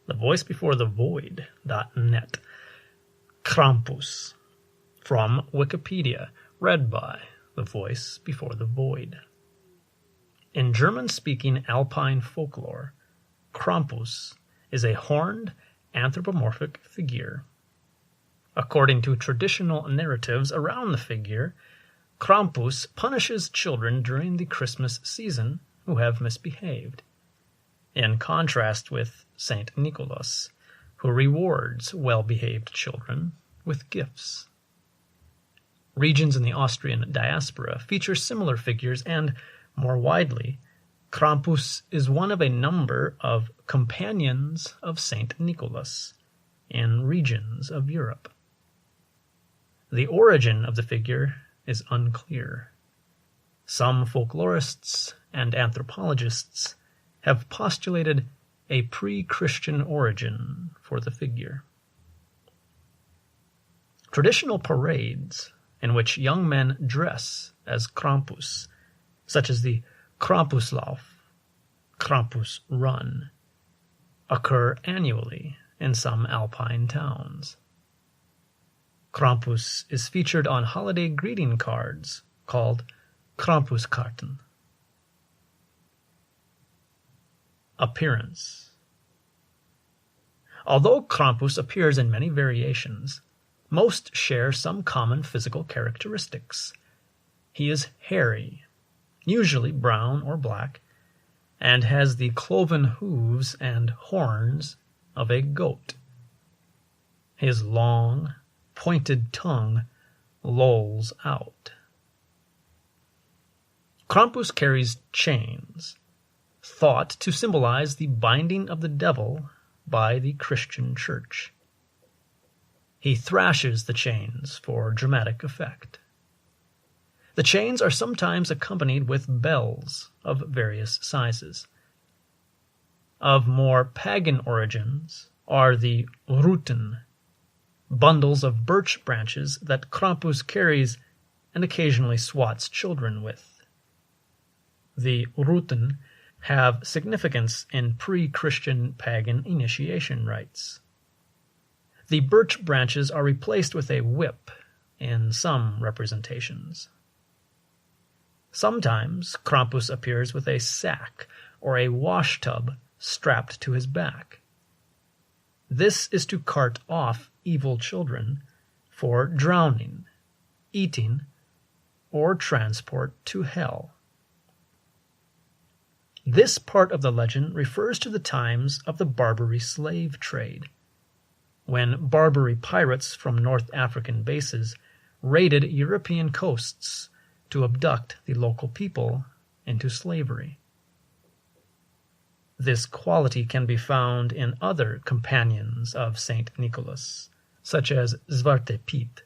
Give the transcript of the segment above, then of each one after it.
thevoicebefore-the-void.net. Krampus, from Wikipedia, read by The Voice Before the Void. In German-speaking Alpine folklore, Krampus is a horned, anthropomorphic figure. According to traditional narratives around the figure, Krampus punishes children during the Christmas season who have misbehaved, in contrast with Saint Nicholas, who rewards well-behaved children with gifts. Regions in the Austrian diaspora feature similar figures, and, more widely, Krampus is one of a number of companions of Saint Nicholas in regions of Europe. The origin of the figure is unclear. Some folklorists and anthropologists have postulated a pre-Christian origin for the figure. Traditional parades in which young men dress as Krampus, such as the Krampuslauf, Krampus Run, occur annually in some alpine towns. Krampus is featured on holiday greeting cards called Krampuskarten. Appearance. Although Krampus appears in many variations, most share some common physical characteristics. He is hairy, usually brown or black, and has the cloven hooves and horns of a goat. His long, pointed tongue lolls out. Krampus carries chains, thought to symbolize the binding of the devil by the Christian Church. He thrashes the chains for dramatic effect. The chains are sometimes accompanied with bells of various sizes. Of more pagan origins are the Ruten, bundles of birch branches that Krampus carries and occasionally swats children with. The Ruten have significance in pre-Christian pagan initiation rites. The birch branches are replaced with a whip in some representations. Sometimes Krampus appears with a sack or a wash tub strapped to his back. This is to cart off evil children for drowning, eating, or transport to hell. This part of the legend refers to the times of the Barbary slave trade, when Barbary pirates from North African bases raided European coasts to abduct the local people into slavery. This quality can be found in other companions of Saint Nicholas, such as Zwarte Piet,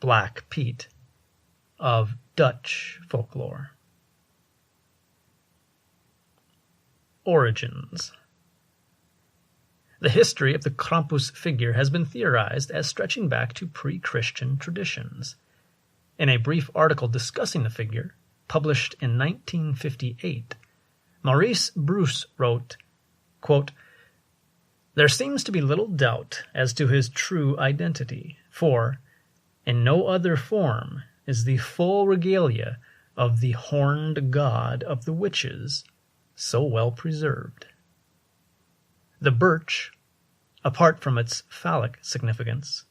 Black Pete, of Dutch folklore. Origins. The history of the Krampus figure has been theorized as stretching back to pre-Christian traditions. In a brief article discussing the figure, published in 1958, Maurice Bruce wrote, quote, "There seems to be little doubt as to his true identity, for in no other form is the full regalia of the horned god of the witches so well preserved. The birch, apart from its phallic significance,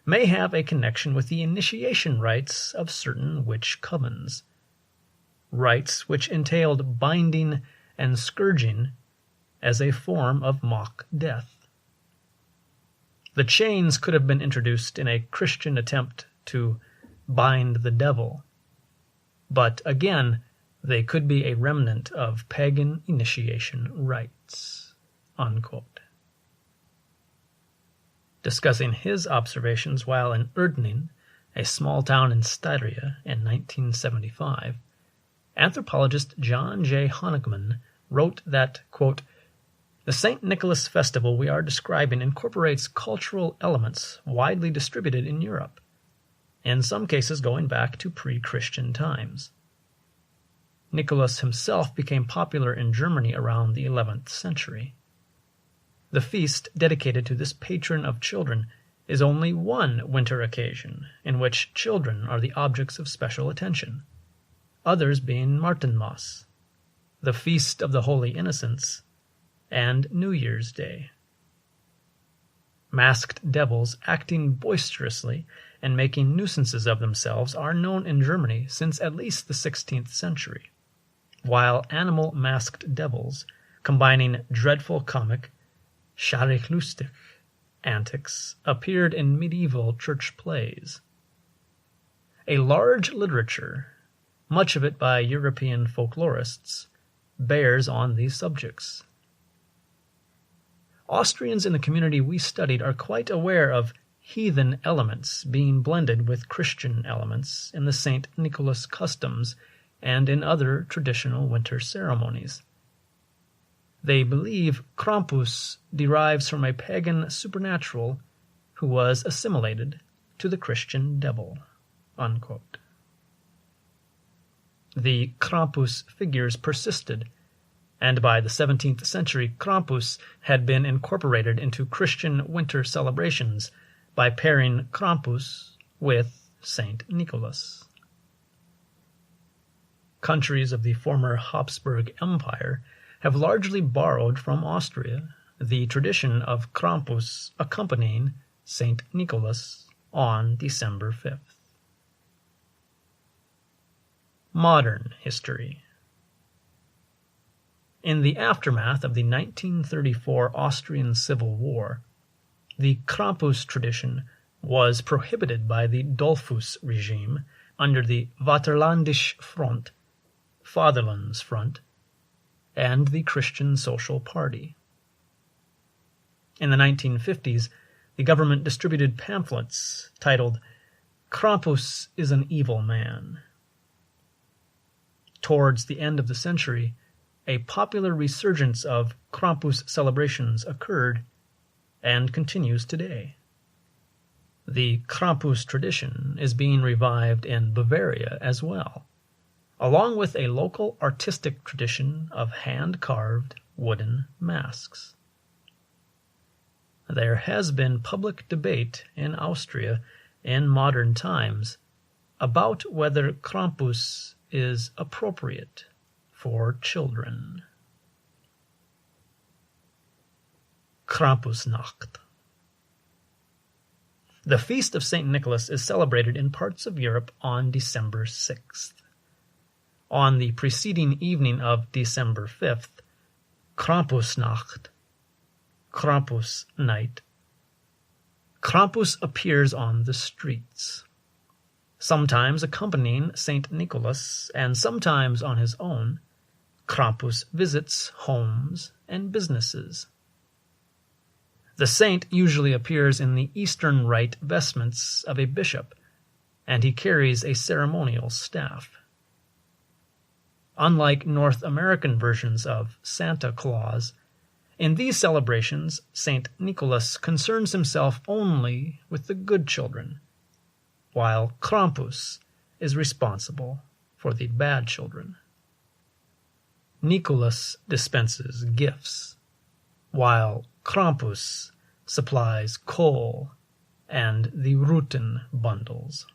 may have a connection with the initiation rites of certain witch covens, rites which entailed binding and scourging as a form of mock death. The chains could have been introduced in a Christian attempt to bind the devil, but again, they could be a remnant of pagan initiation rites." Unquote. Discussing his observations while in Erdning, a small town in Styria, in 1975, anthropologist John J. Honigman wrote that, quote, "The St. Nicholas festival we are describing incorporates cultural elements widely distributed in Europe, in some cases going back to pre-Christian times. Nicholas himself became popular in Germany around the 11th century. The feast dedicated to this patron of children is only one winter occasion in which children are the objects of special attention, others being Martinmas, the Feast of the Holy Innocents, and New Year's Day. Masked devils acting boisterously and making nuisances of themselves are known in Germany since at least the 16th century, while animal masked devils, combining dreadful comic, schrecklustig antics, appeared in medieval church plays. A large literature, much of it by European folklorists, bears on these subjects. Austrians in the community we studied are quite aware of heathen elements being blended with Christian elements in the St. Nicholas customs and in other traditional winter ceremonies. They believe Krampus derives from a pagan supernatural who was assimilated to the Christian devil." Unquote. The Krampus figures persisted, and by the 17th century Krampus had been incorporated into Christian winter celebrations by pairing Krampus with St. Nicholas. Countries of the former Habsburg Empire have largely borrowed from Austria the tradition of Krampus accompanying St. Nicholas on December 5th. Modern history. In the aftermath of the 1934 Austrian Civil War, the Krampus tradition was prohibited by the Dollfuss regime under the Vaterlandische Front, Fatherland's Front, and the Christian Social Party. In the 1950s, the government distributed pamphlets titled "Krampus is an Evil Man." Towards the end of the century, a popular resurgence of Krampus celebrations occurred and continues today. The Krampus tradition is being revived in Bavaria as well, along with a local artistic tradition of hand-carved wooden masks. There has been public debate in Austria in modern times about whether Krampus is appropriate for children. Krampusnacht. The Feast of St. Nicholas is celebrated in parts of Europe on December 6th. On the preceding evening of December 5th, Krampusnacht, Krampus night, Krampus appears on the streets, sometimes accompanying St. Nicholas and sometimes on his own. Krampus visits homes and businesses. The saint usually appears in the Eastern Rite vestments of a bishop, and he carries a ceremonial staff. Unlike North American versions of Santa Claus, in these celebrations, St. Nicholas concerns himself only with the good children, while Krampus is responsible for the bad children. Nicholas dispenses gifts, while Krampus supplies coal and the Ruten bundles.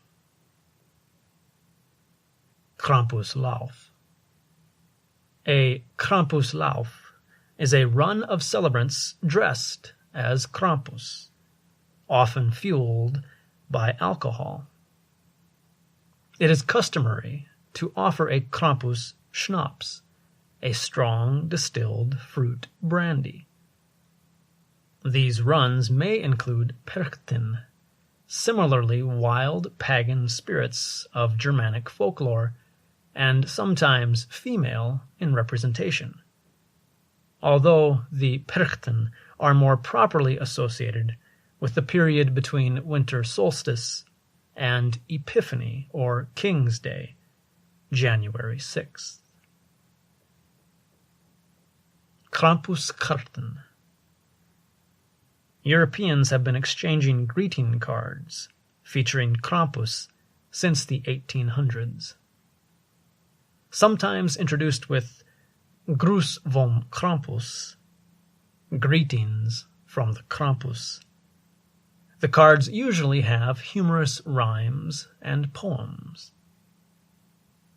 Krampuslauf. A Krampuslauf is a run of celebrants dressed as Krampus, often fueled by alcohol. It is customary to offer a Krampus schnapps, a strong distilled fruit brandy. These runs may include Perchten, similarly wild pagan spirits of Germanic folklore, and sometimes female in representation, although the Perchten are more properly associated with the period between winter solstice and Epiphany or King's Day, January 6th. Krampuskarten. Europeans have been exchanging greeting cards featuring Krampus since the 1800s. Sometimes introduced with Gruß vom Krampus, Greetings from the Krampus. The cards usually have humorous rhymes and poems.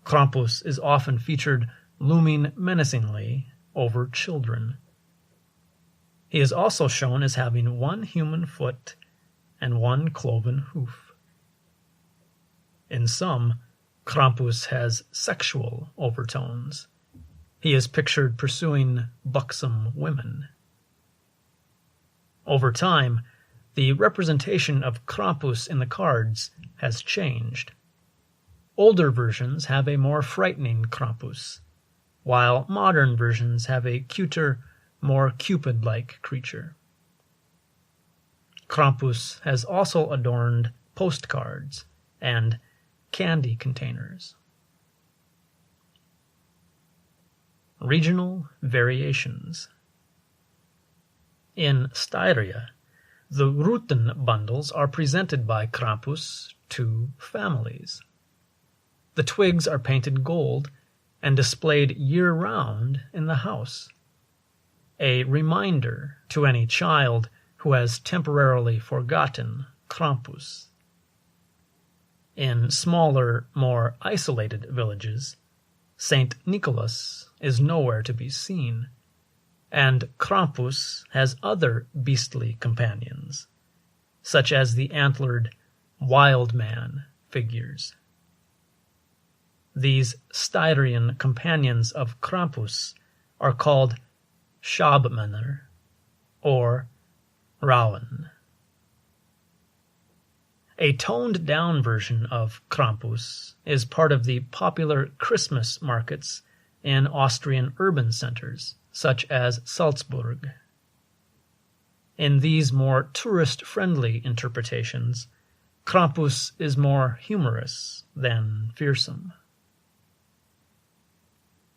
Krampus is often featured looming menacingly over children. He is also shown as having one human foot and one cloven hoof. In some, Krampus has sexual overtones. He is pictured pursuing buxom women. Over time, the representation of Krampus in the cards has changed. Older versions have a more frightening Krampus, while modern versions have a cuter, more Cupid-like creature. Krampus has also adorned postcards and candy containers. Regional variations. In Styria, the Ruten bundles are presented by Krampus to families. The twigs are painted gold and displayed year-round in the house, a reminder to any child who has temporarily forgotten Krampus. In smaller, more isolated villages, Saint Nicholas is nowhere to be seen, and Krampus has other beastly companions, such as the antlered wild man figures. These Styrian companions of Krampus are called Schabmänner or Rauen. A toned-down version of Krampus is part of the popular Christmas markets in Austrian urban centers, such as Salzburg. In these more tourist-friendly interpretations, Krampus is more humorous than fearsome.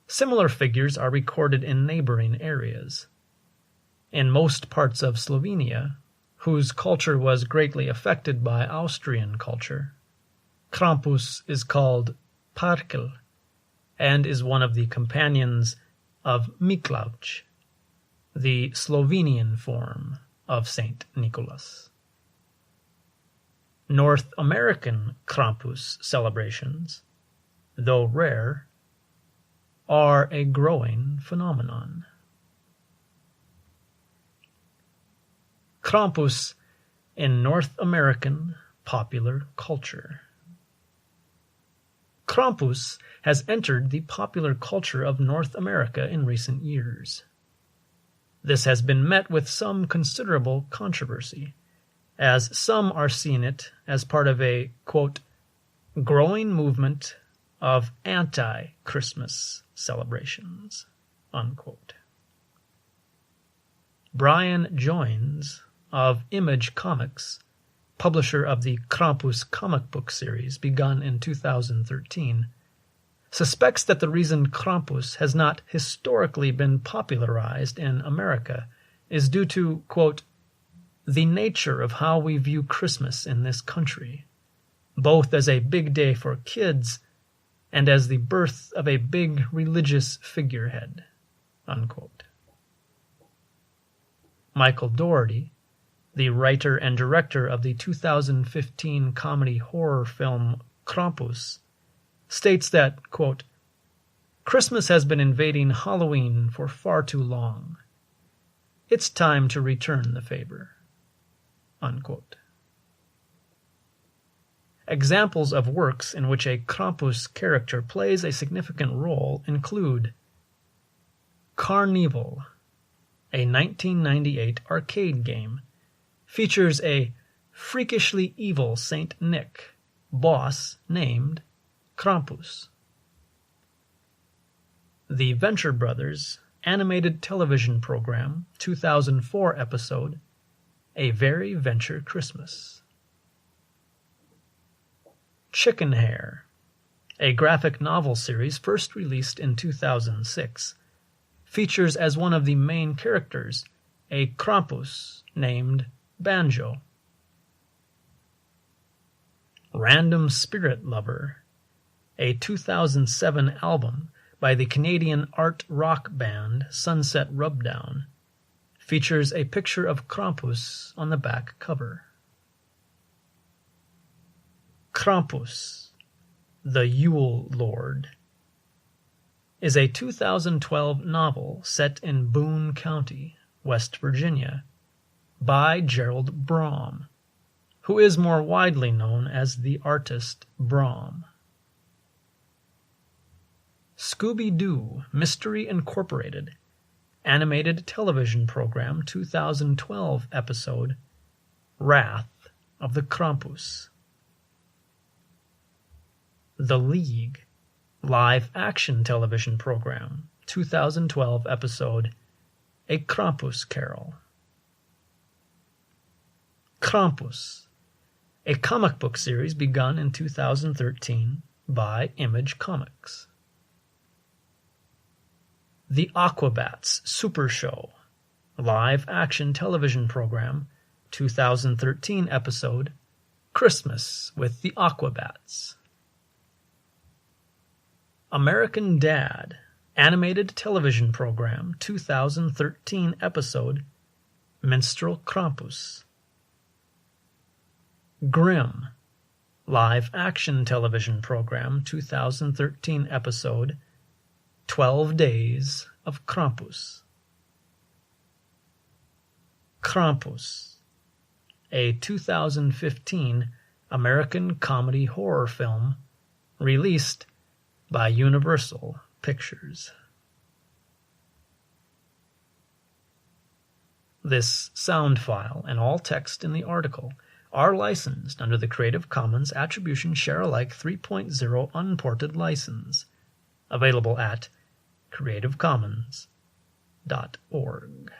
Similar figures are recorded in neighboring areas. In most parts of Slovenia, whose culture was greatly affected by Austrian culture, Krampus is called Parkel and is one of the companions of Miklauch, the Slovenian form of Saint Nicholas. North American Krampus celebrations, though rare, are a growing phenomenon. Krampus in North American popular culture. Krampus has entered the popular culture of North America in recent years. This has been met with some considerable controversy, as some are seeing it as part of a, quote, growing movement of anti-Christmas celebrations, unquote. Brian Joines of Image Comics, publisher of the Krampus comic book series begun in 2013, suspects that the reason Krampus has not historically been popularized in America is due to, quote, the nature of how we view Christmas in this country, both as a big day for kids and as the birth of a big religious figurehead, unquote. Michael Dougherty, the writer and director of the 2015 comedy horror film Krampus, states that, quote, Christmas has been invading Halloween for far too long. It's time to return the favor, unquote. Examples of works in which a Krampus character plays a significant role include Carnival, a 1998 arcade game, features a freakishly evil Saint Nick, boss named Krampus. The Venture Brothers animated television program 2004 episode, A Very Venture Christmas. Chicken Hare, a graphic novel series first released in 2006, features as one of the main characters a Krampus named Banjo. Random Spirit Lover, a 2007 album by the Canadian art rock band Sunset Rubdown, features a picture of Krampus on the back cover. Krampus, the Yule Lord, is a 2012 novel set in Boone County, West Virginia, by Gerald Brom, who is more widely known as the artist Brom. Scooby-Doo Mystery Incorporated animated television program 2012 episode Wrath of the Krampus. The League live action television program 2012 episode A Krampus Carol. Krampus, a comic book series begun in 2013 by Image Comics. The Aquabats Super Show, live action television program, 2013 episode, Christmas with the Aquabats. American Dad, animated television program, 2013 episode, Minstrel Krampus. Grimm, live action television program, 2013 episode, 12 Days of Krampus. Krampus, a 2015 American comedy horror film released by Universal Pictures. This sound file and all text in the article are licensed under the Creative Commons Attribution Share Alike 3.0 Unported License, available at creativecommons.org.